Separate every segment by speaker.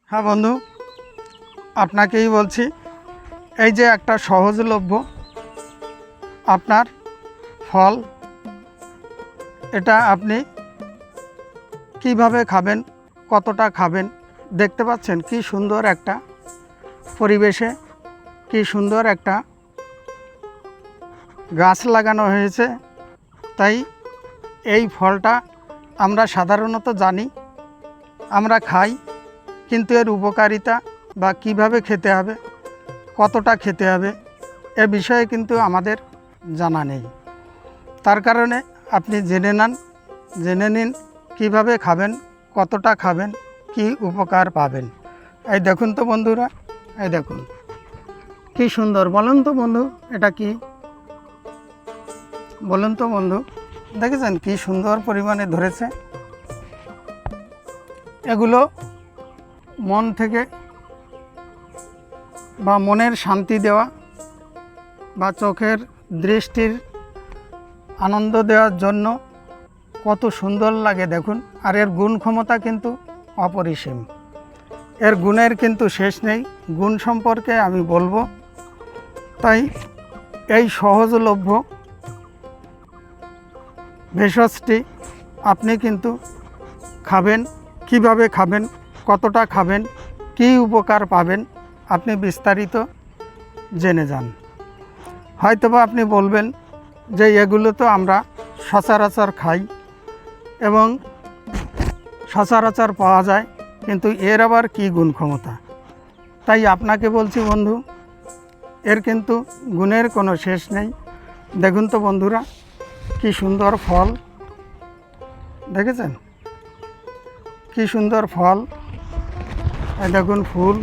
Speaker 1: হ্যাঁ বন্ধু, আপনাকেই বলছি, এই যে একটা সহজলভ্য আপনার ফল, এটা আপনি কিভাবে খাবেন, কতটা খাবেন, দেখতে পাচ্ছেন কি সুন্দর একটা পরিবেশে কি সুন্দর একটা গাছ লাগানো হয়েছে। তাই এই ফলটা আমরা সাধারণত জানি, আমরা খাই, কিন্তু এর উপকারিতা বা কিভাবে খেতে হবে, কতটা খেতে হবে, এ বিষয়ে কিন্তু আমাদের জানা নেই। তার কারণে আপনি জেনে নিন কিভাবে খাবেন, কতটা খাবেন, কি উপকার পাবেন। এই দেখুন তো বন্ধুরা, এই দেখুন কি সুন্দর। বলুন তো বন্ধু, এটা কি? বলুন তো বন্ধু, দেখেছেন কি সুন্দর পরিমাণে ধরেছে। এগুলো মন থেকে বা মনের শান্তি দেওয়া বা চোখের দৃষ্টির আনন্দ দেওয়ার জন্য কত সুন্দর লাগে দেখুন। আর এর গুণ ক্ষমতা কিন্তু অপরিসীম, এর গুণের কিন্তু শেষ নেই। গুণ সম্পর্কে আমি বলবো। তাই এই সহজলভ্য ভেষজটি আপনি কিন্তু খাবেন, কিভাবে খাবেন, কতটা খাবেন, কী উপকার পাবেন, আপনি বিস্তারিত জেনে যান। হয়তোবা আপনি বলবেন যে এগুলো তো আমরা সচরাচর খাই এবং সচরাচর পাওয়া যায়, কিন্তু এর আবার কী গুণ ক্ষমতা। তাই আপনাকে বলছি বন্ধু, এর কিন্তু গুণের কোনো শেষ নেই। দেখুন তো বন্ধুরা কি সুন্দর ফল, দেখেছেন কি সুন্দর ফল। এই দেখুন ফুল,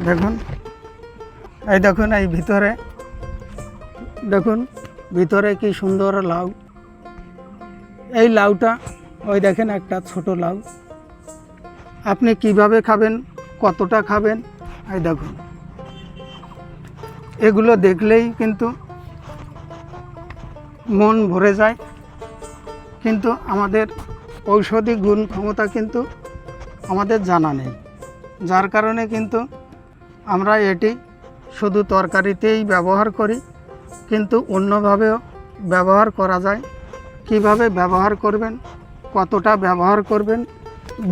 Speaker 1: দেখুন এই দেখুন, এই ভিতরে দেখুন, ভিতরে কি সুন্দর লাউ। এই লাউটা ওই দেখেন একটা ছোট লাউ। আপনি কিভাবে খাবেন, কতটা খাবেন, এই দেখুন। এগুলো দেখলেই কিন্তু মন ভরে যায়, কিন্তু আমাদের ঔষধি গুণ ক্ষমতা কিন্তু আমাদের জানা নেই। যার কারণে কিন্তু আমরা এটি শুধু তরকারিতেই ব্যবহার করি, কিন্তু অন্যভাবেও ব্যবহার করা যায়। কিভাবে ব্যবহার করবেন, কতটা ব্যবহার করবেন,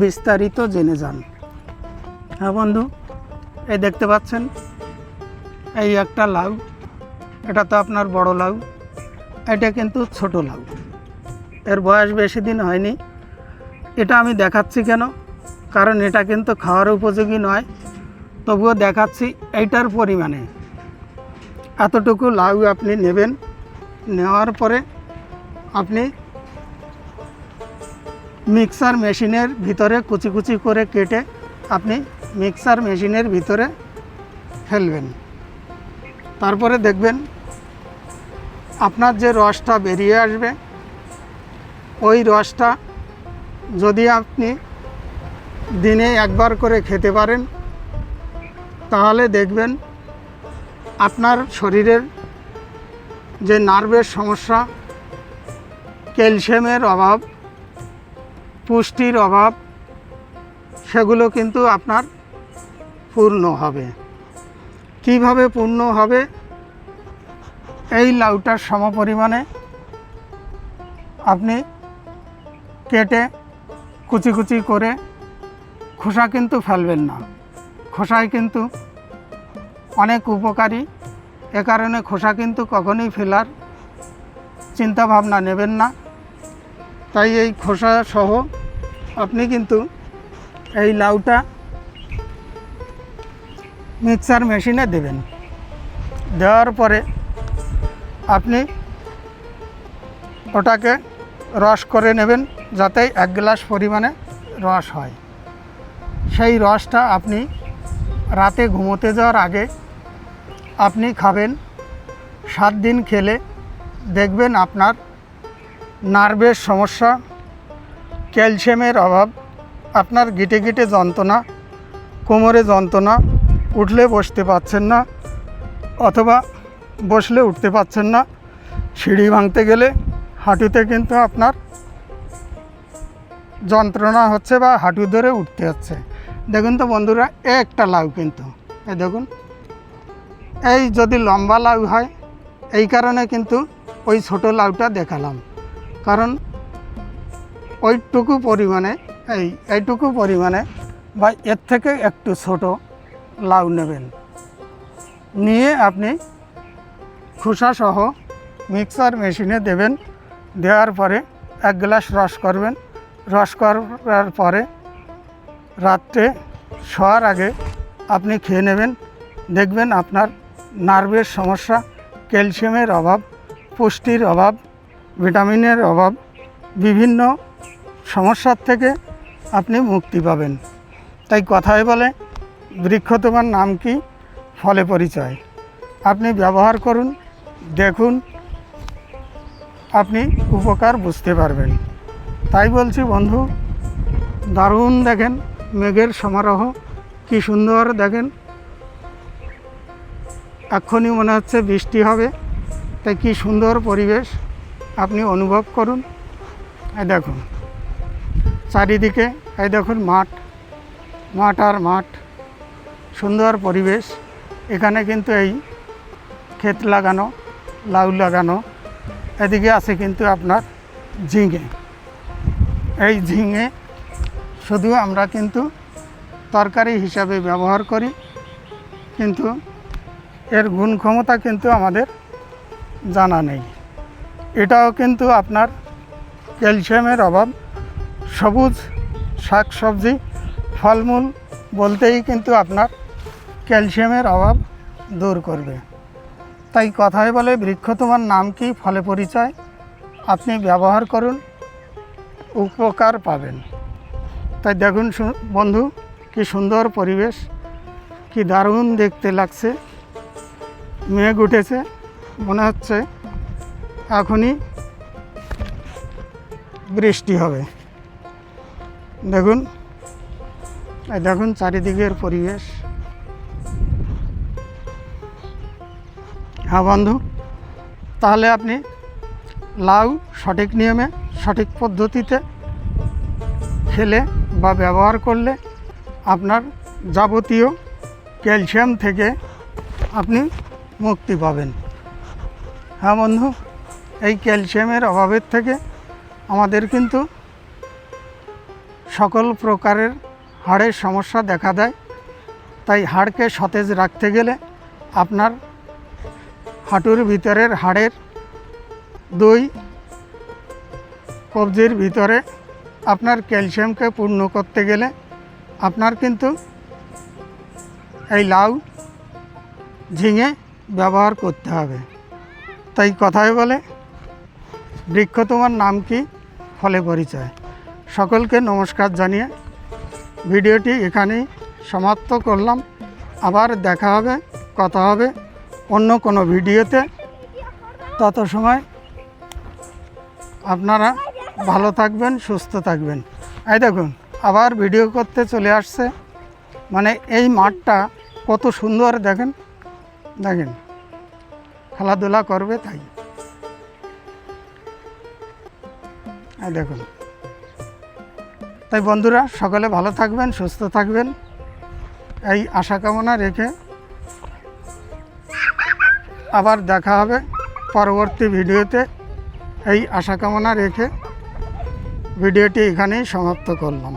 Speaker 1: বিস্তারিত জেনে যান। হ্যাঁ বন্ধু, এই দেখতে পাচ্ছেন এই একটা লাউ, এটা তো আপনার বড় লাউ, এটা কিন্তু ছোট লাউ, এর বয়স বেশি দিন হয়নি। এটা আমি দেখাচ্ছি কেন, কারণ এটা কিন্তু খাওয়ার উপযোগী নয়, তবুও দেখাচ্ছি। এইটার পরিমাণে এতটুকু লাউ আপনি নেবেন, নেওয়ার পরে আপনি মিক্সার মেশিনের ভিতরে কুচি কুচি করে কেটে আপনি মিক্সার মেশিনের ভিতরে ফেলবেন। তারপরে দেখবেন আপনার যে রসটা বেরিয়ে আসবে, ওই রসটা যদি আপনি দিনে একবার করে খেতে পারেন, তাহলে দেখবেন আপনার শরীরের যে নার্ভের সমস্যা, ক্যালসিয়ামের অভাব, পুষ্টির অভাব, সেগুলো কিন্তু আপনার পূর্ণ হবে। কিভাবে পূর্ণ হবে? এই লাউটার সমপরিমাণে আপনি কেটে কুচি কুচি করে, খোসা কিন্তু ফেলবেন না, খোসায় কিন্তু অনেক উপকারী, এ কারণে খোসা কিন্তু কখনোই ফেলার চিন্তা ভাবনা নেবেন না। তাই এই খোসা সহ আপনি কিন্তু এই লাউটা মিক্সার মেশিনে দেবেন। দেওয়ার পরে আপনি ওটাকে রস করে নেবেন, যাতে 1 গ্লাস পরিমাণে রস হয়। সেই রসটা আপনি রাতে ঘুমোতে যাওয়ার আগে আপনি খাবেন। 7 দিন খেলে দেখবেন আপনার নার্ভের সমস্যা, ক্যালসিয়ামের অভাব, আপনার গিটে গিটে যন্ত্রণা, কোমরে যন্ত্রণা, উঠলে বসতে পারছেন না, অথবা বসলে উঠতে পারছেন না, সিঁড়ি ভাঙতে গেলে হাঁটুতে কিন্তু আপনার যন্ত্রণা হচ্ছে বা হাঁটু ধরে উঠতে হচ্ছে। দেখুন তো বন্ধুরা, একটা লাউ কিন্তু এই দেখুন, এই যদি লম্বা লাউ হয়, এই কারণে কিন্তু ওই ছোট লাউটা দেখালাম, কারণ ওইটুকু পরিমাণে এইটুকু পরিমাণে বা এর থেকে একটু ছোট লাউ নেবেন, নিয়ে আপনি খোসাসহ মিক্সার মেশিনে দেবেন। দেওয়ার পরে 1 গ্লাস রস করবেন। রস করার পরে রাত্রে শোয়ার আগে আপনি খেয়ে নেবেন। দেখবেন আপনার নার্ভের সমস্যা, ক্যালসিয়ামের অভাব, পুষ্টির অভাব, ভিটামিনের অভাব, বিভিন্ন সমস্যার থেকে আপনি মুক্তি পাবেন। তাই কথায় বলে, বৃক্ষ তোমার নাম কি, ফলে পরিচয়। আপনি ব্যবহার করুন, দেখুন, আপনি উপকার বুঝতে পারবেন। তাই বলছি বন্ধু, দারুণ দেখেন মেঘের সমারোহ, কি সুন্দর দেখেন, এক্ষুনি মনে হচ্ছে বৃষ্টি হবে। তাই কি সুন্দর পরিবেশ আপনি অনুভব করুন। এই দেখুন চারিদিকে, এই দেখুন মাঠ আর মাঠ, সুন্দর পরিবেশ। এখানে কিন্তু এই ক্ষেত লাগানো, লাউ লাগানো, এদিকে আছে কিন্তু আপনার ঝিঙে। এই ঝিঙে শুধু আমরা কিন্তু তরকারি হিসাবে ব্যবহার করি, কিন্তু এর গুণ ক্ষমতা কিন্তু আমাদের জানা নেই। এটাও কিন্তু আপনার ক্যালসিয়ামের অভাব, সবুজ শাক সবজি ফলমূল বলতেই কিন্তু আপনার ক্যালসিয়ামের অভাব দূর করবে। তাই কথায় বলে, বৃক্ষ তোমার নাম কি, ফলে পরিচয়। আপনি ব্যবহার করুন, উপকার পাবেন। তাই দেখুন বন্ধু, কি সুন্দর পরিবেশ, কি দারুণ দেখতে লাগছে। মেঘ উঠেছে, মনে হচ্ছে এখনই বৃষ্টি হবে। দেখুন, এই দেখুন চারিদিকের পরিবেশ। হ্যাঁ বন্ধু, তাহলে আপনি লাউ সঠিক নিয়মে, সঠিক পদ্ধতিতে খেলে বা ব্যবহার করলে আপনার যাবতীয় ক্যালসিয়াম থেকে আপনি মুক্তি পাবেন। হ্যাঁ বন্ধু, এই ক্যালসিয়ামের অভাবের থেকে আমাদের কিন্তু সকল প্রকারের হাড়ের সমস্যা দেখা দেয়। তাই হাড়কে সতেজ রাখতে গেলে আপনার হাঁটুর ভিতরের হাড়ের দই কবজির ভিতরে আপনার ক্যালসিয়ামকে পূর্ণ করতে গেলে আপনার কিন্তু এই লাউ ঝিঙে ব্যবহার করতে হবে। তাই কথায় বলে, বৃক্ষ তোমার নাম কি, ফলে পরিচয়। সকলকে নমস্কার জানিয়ে ভিডিওটি এখানেই সমাপ্ত করলাম। আবার দেখা হবে, কথা হবে অন্য কোনো ভিডিওতে। তত সময় আপনারা ভালো থাকবেন, সুস্থ থাকবেন। এই দেখুন আবার ভিডিও করতে চলে আসছে, মানে এই মাঠটা কত সুন্দর দেখেন, দেখেন খেলাধুলা করবে। তাই এই দেখুন। তাই বন্ধুরা, সকলে ভালো থাকবেন, সুস্থ থাকবেন, এই আশা কামনা রেখে আবার দেখা হবে পরবর্তী ভিডিওতে। এই আশা কামনা রেখে ভিডিওটি এখানেই সমাপ্ত করলাম।